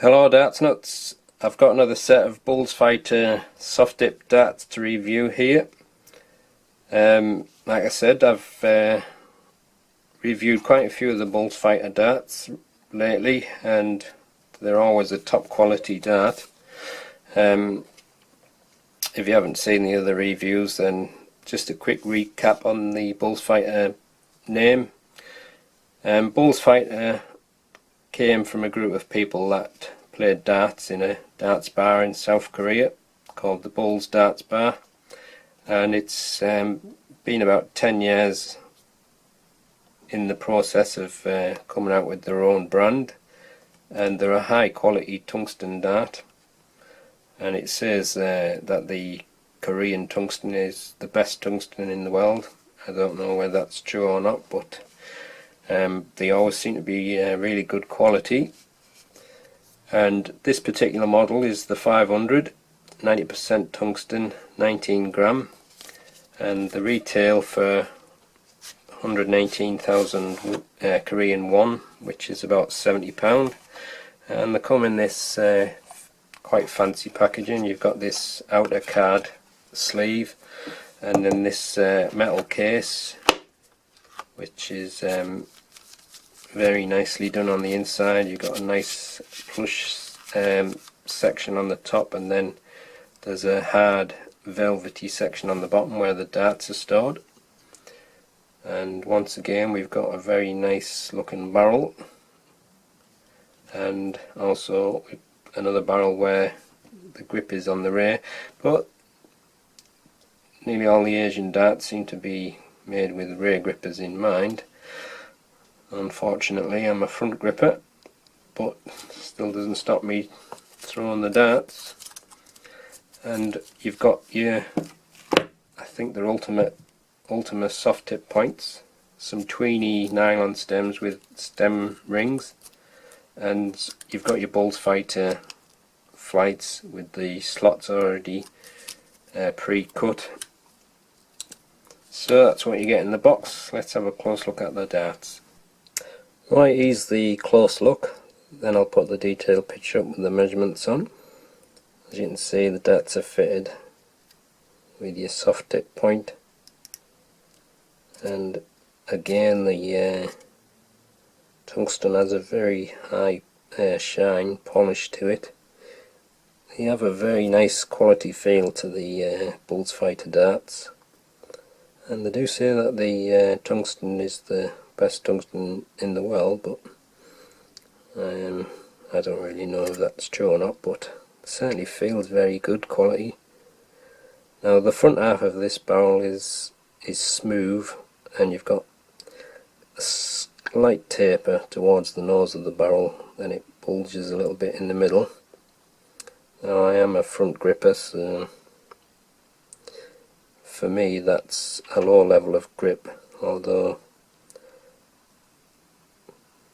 Hello darts nuts, I've got another set of Bullsfighter soft dip darts to review here. Like I said, I've reviewed quite a few of the Bullsfighter darts lately and they're always a top quality dart. If you haven't seen the other reviews, then just a quick recap on the Bullsfighter name. Bullsfighter came from a group of people that played darts in a darts bar in South Korea called the Bulls Darts Bar, and it's been about 10 years in the process of coming out with their own brand, and they're a high quality tungsten dart, and it says that the Korean tungsten is the best tungsten in the world. I don't know whether that's true or not, but they always seem to be really good quality. And this particular model is the 500, 90% tungsten, 19 gram, and the retail for 118,000 Korean won, which is about £70. And they come in this quite fancy packaging. You've got this outer card sleeve, and then this metal case, which is very nicely done on the inside. You've got a nice plush section on the top, and then there's a hard velvety section on the bottom where the darts are stored. And once again, we've got a very nice looking barrel, and also another barrel where the grip is on the rear. But nearly all the Asian darts seem to be made with rear grippers in mind. Unfortunately, I'm a front gripper, but still doesn't stop me throwing the darts. And you've got your, I think they're Ultima soft tip points, some tweeny nylon stems with stem rings, and you've got your Bullsfighter flights with the slots already pre-cut. So that's what you get in the box. Let's have a close look at the darts. Right, here's the close look, then I'll put the detailed picture up with the measurements on. As you can see, the darts are fitted with your soft tip point, and again the tungsten has a very high shine polish to it. You have a very nice quality feel to the Bullsfighter darts, and they do say that the tungsten is the best tungsten in the world, but I don't really know if that's true or not, but it certainly feels very good quality. Now the front half of this barrel is smooth, and you've got a slight taper towards the nose of the barrel, then it bulges a little bit in the middle. Now I am a front gripper, so for me that's a low level of grip, although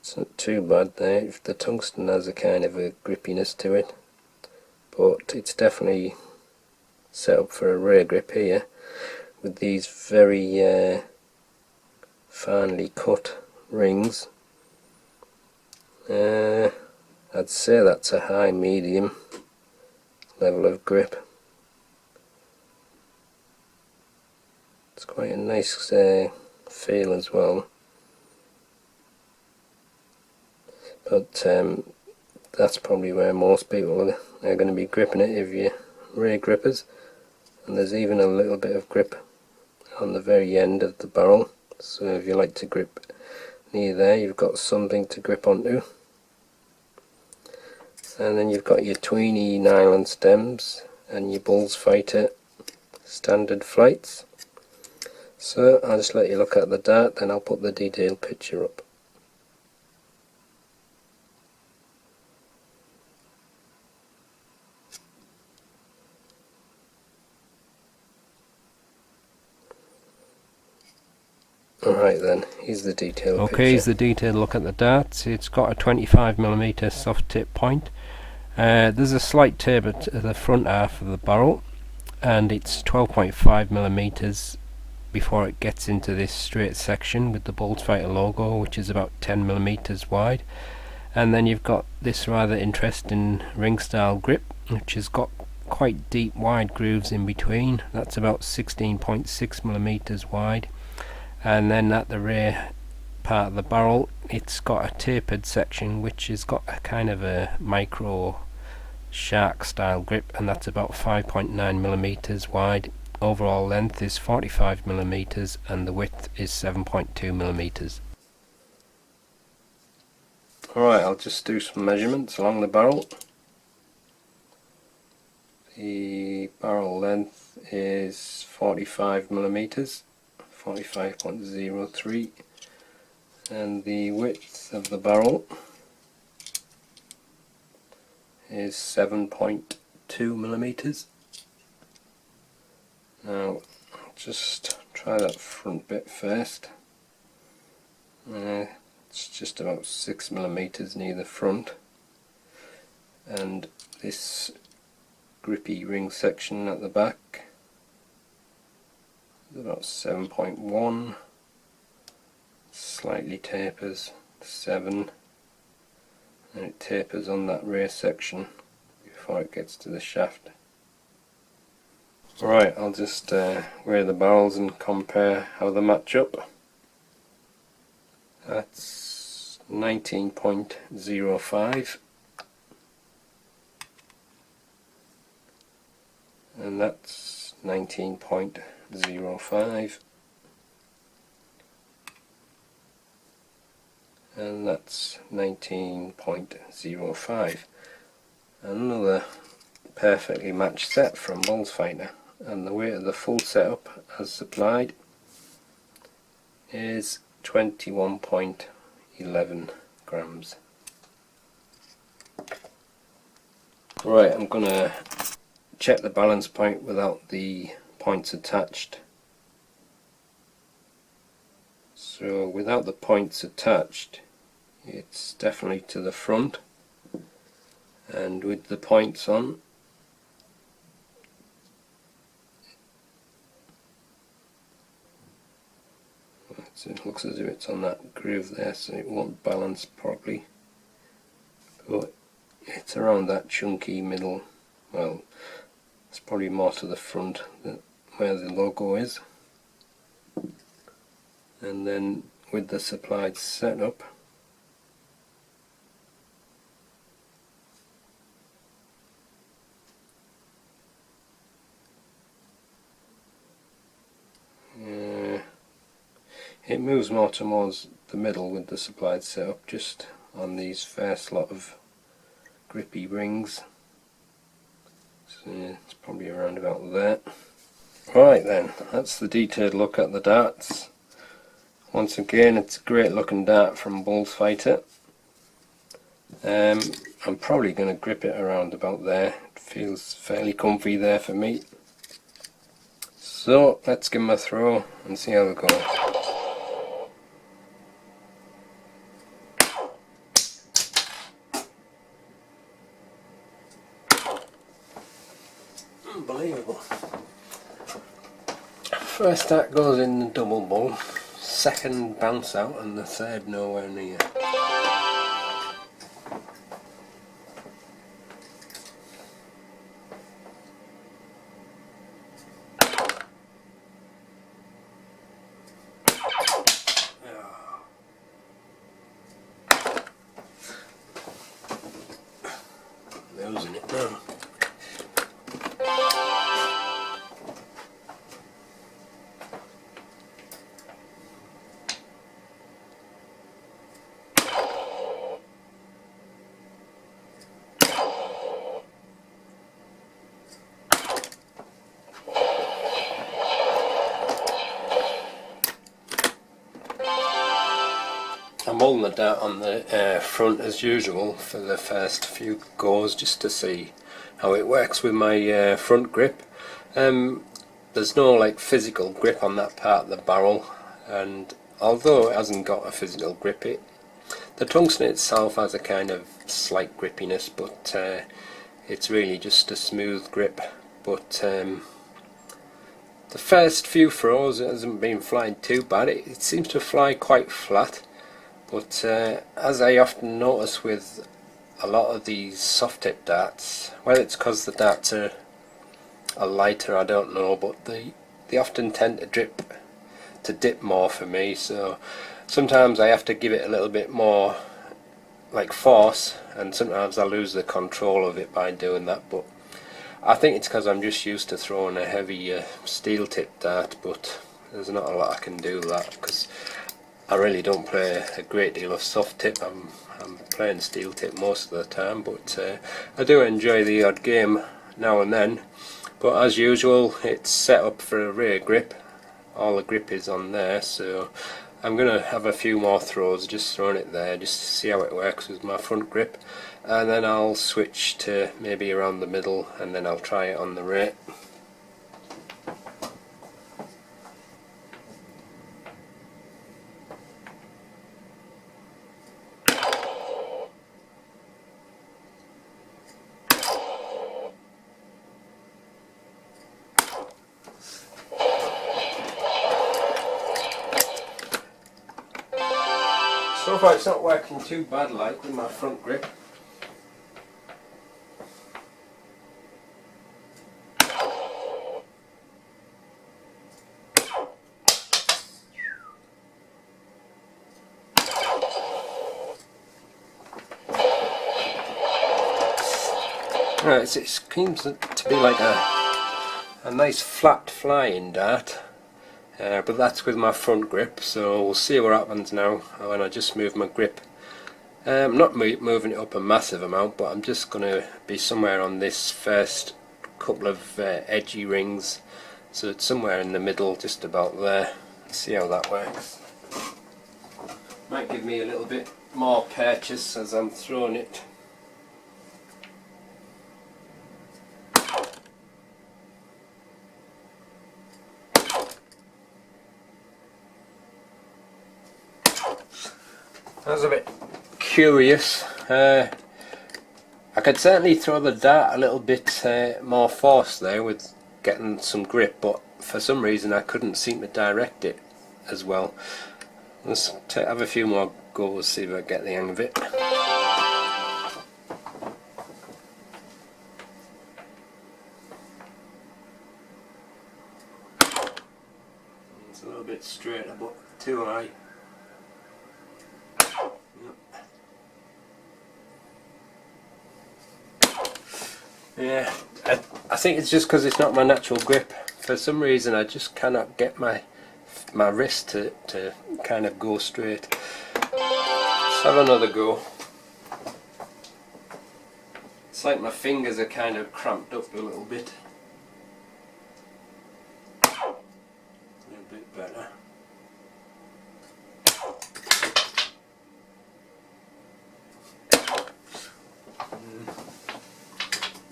it's not too bad there. The tungsten has a kind of a grippiness to it, but it's definitely set up for a rear grip here with these very finely cut rings. I'd say that's a high medium level of grip. It's quite a nice feel as well. But that's probably where most people are going to be gripping it, if you're rear grippers. And there's even a little bit of grip on the very end of the barrel, so if you like to grip near there, you've got something to grip onto. And then you've got your tweeny nylon stems and your Bullsfighter standard flights. So I'll just let you look at the dart, then I'll put the detailed picture up. Alright then, here's the detailed picture. Okay, here's the detailed look at the darts. It's got a 25mm soft tip point. There's a slight taper to the front half of the barrel, and it's 12.5mm before it gets into this straight section with the Bullsfighter logo, which is about 10mm wide. And then you've got this rather interesting ring style grip, which has got quite deep wide grooves in between. That's about 16.6 millimeters wide. And then at the rear part of the barrel, it's got a tapered section which has got a kind of a micro shark style grip, and that's about 5.9 millimeters wide. Overall length is 45 millimeters and the width is 7.2 millimeters. Alright, I'll just do some measurements along the barrel. The barrel length is 45 millimeters, 45.03, and the width of the barrel is 7.2 millimeters. Now, I'll just try that front bit first. It's just about 6 millimeters near the front, and this grippy ring section at the back is about 7.1, slightly tapers to 7, and it tapers on that rear section before it gets to the shaft. Right, I'll just weigh the barrels and compare how they match up. That's 19.05, and that's 19.05, and that's 19.05. Another perfectly matched set from Bullsfighter, and the weight of the full setup as supplied is 21.11 grams. Right, I'm gonna check the balance point without the points attached. So without the points attached, it's definitely to the front, and with the points on, it looks as if it's on that groove there, so it won't balance properly, but it's around that chunky middle. Well, it's probably more to the front than where the logo is. And then with the supplied setup, it moves more towards the middle with the supplied setup, just on these first lot of grippy rings. So yeah, it's probably around about there. Right then, that's the detailed look at the darts. Once again, it's a great looking dart from Bullsfighter. I'm probably going to grip it around about there. It feels fairly comfy there for me. So let's give them a throw and see how they go. Unbelievable. First dart goes in the double bull, second bounce out, and the third nowhere near. Losing it now. I'm holding the dart on the front as usual for the first few goes, just to see how it works with my front grip. There's no like physical grip on that part of the barrel, and although it hasn't got a physical grip, the tungsten itself has a kind of slight grippiness, but it's really just a smooth grip. But the first few throws, it hasn't been flying too bad. It seems to fly quite flat, But as I often notice with a lot of these soft tip darts, whether it's because the darts are lighter, I don't know, but they often tend to dip more for me, so sometimes I have to give it a little bit more like force, and sometimes I lose the control of it by doing that. But I think it's because I'm just used to throwing a heavy steel tip dart, but there's not a lot I can do that because I really don't play a great deal of soft tip. I'm playing steel tip most of the time, but I do enjoy the odd game now and then. But as usual, it's set up for a rear grip. All the grip is on there, so I'm going to have a few more throws, just throwing it there just to see how it works with my front grip, and then I'll switch to maybe around the middle, and then I'll try it on the rear. So far it's not working too bad like with my front grip. Right, it seems to be like a nice flat flying dart. But that's with my front grip, so we'll see what happens now when I just move my grip. I'm not moving it up a massive amount, but I'm just going to be somewhere on this first couple of edgy rings, so it's somewhere in the middle, just about there. Let's see how that works. Might give me a little bit more purchase as I'm throwing it. I was a bit curious. I could certainly throw the dart a little bit more force there with getting some grip, but for some reason I couldn't seem to direct it as well. Let's have a few more goes, see if I get the hang of it. It's a little bit straighter, but too high. Yeah, I think it's just because it's not my natural grip. For some reason I just cannot get my wrist to kind of go straight. Let's have another go. It's like my fingers are kind of cramped up a little bit. A little bit better.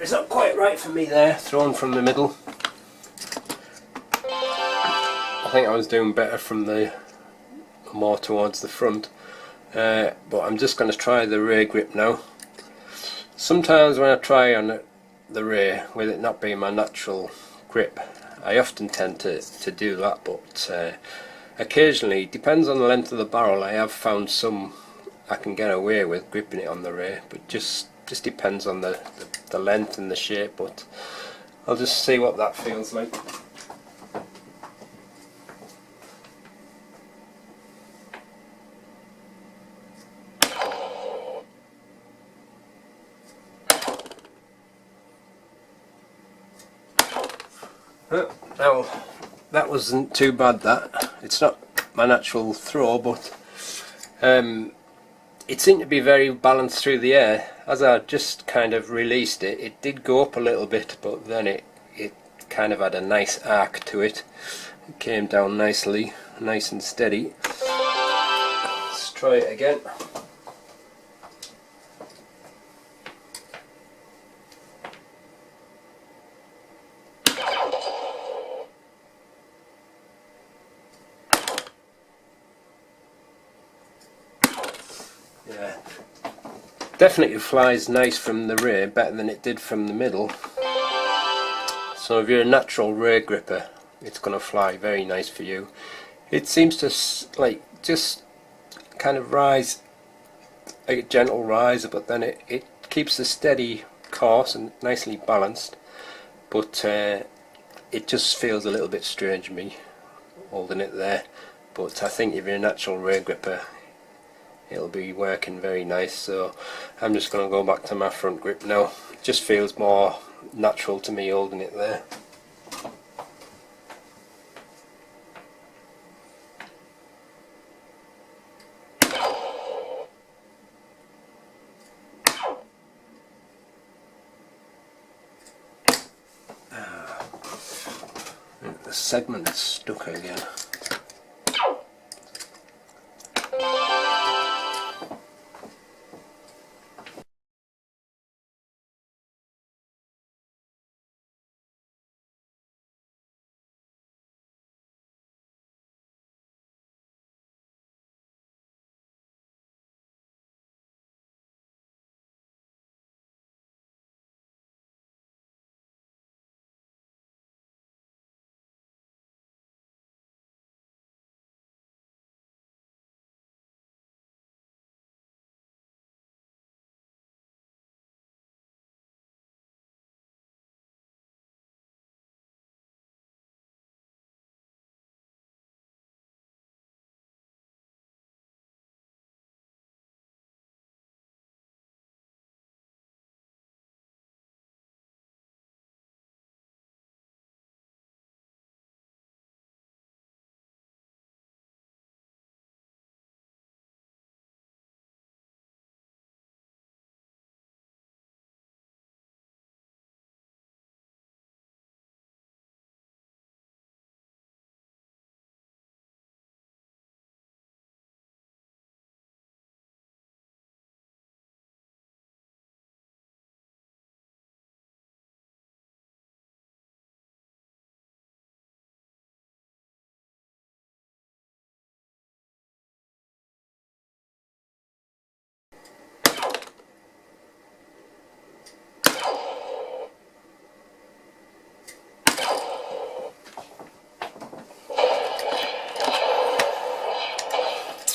It's not quite right for me there, thrown from the middle. I think I was doing better from the more towards the front, but I'm just going to try the rear grip now. Sometimes when I try on the rear, with it not being my natural grip, I often tend to do that, but occasionally, depends on the length of the barrel, I have found some I can get away with gripping it on the rear, but just depends on the length and the shape. But I'll just see what that feels like. Now that wasn't too bad. That it's not my natural throw, but it seemed to be very balanced through the air. As I just kind of released it, it did go up a little bit, but then it kind of had a nice arc to it. It came down nicely, nice and steady. Let's try it again. Yeah, definitely flies nice from the rear, better than it did from the middle. So if you're a natural rear gripper, it's going to fly very nice for you. It seems to like just kind of rise, like a gentle rise, but then it keeps a steady course and nicely balanced, but it just feels a little bit strange to me holding it there. But I think if you're a natural ray gripper, it'll be working very nice. So I'm just going to go back to my front grip now. It just feels more natural to me holding it there. The segment's stuck again.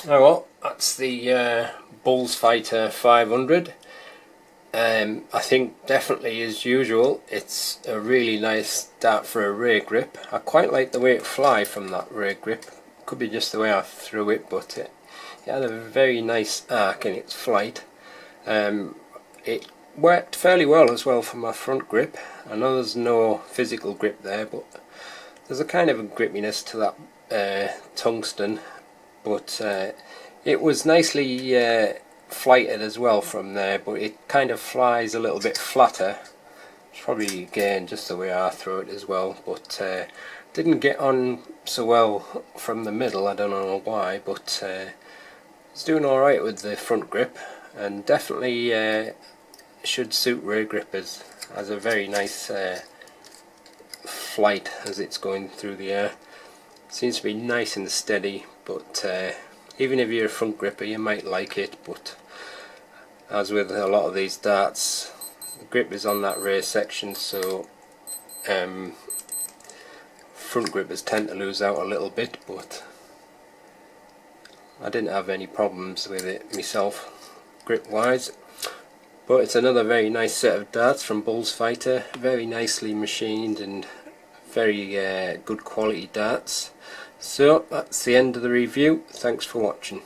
Oh well, that's the Bulls Fighter 500. I think definitely as usual it's a really nice dart for a ray grip. I quite like the way it flies from that ray grip. Could be just the way I threw it, but it had a very nice arc in its flight. It worked fairly well as well for my front grip. I know there's no physical grip there, but there's a kind of a grippiness to that tungsten. But it was nicely flighted as well from there, but it kind of flies a little bit flatter. It's probably again just the way I throw it as well, but didn't get on so well from the middle. I don't know why, but it's doing alright with the front grip, and definitely should suit ray grippers. Has a very nice flight as it's going through the air. Seems to be nice and steady, but even if you're a front gripper you might like it, but as with a lot of these darts, the grip is on that ray section, so front grippers tend to lose out a little bit, but I didn't have any problems with it myself grip wise. But it's another very nice set of darts from Bulls Fighter, very nicely machined and very good quality darts. So that's the end of the review. Thanks for watching.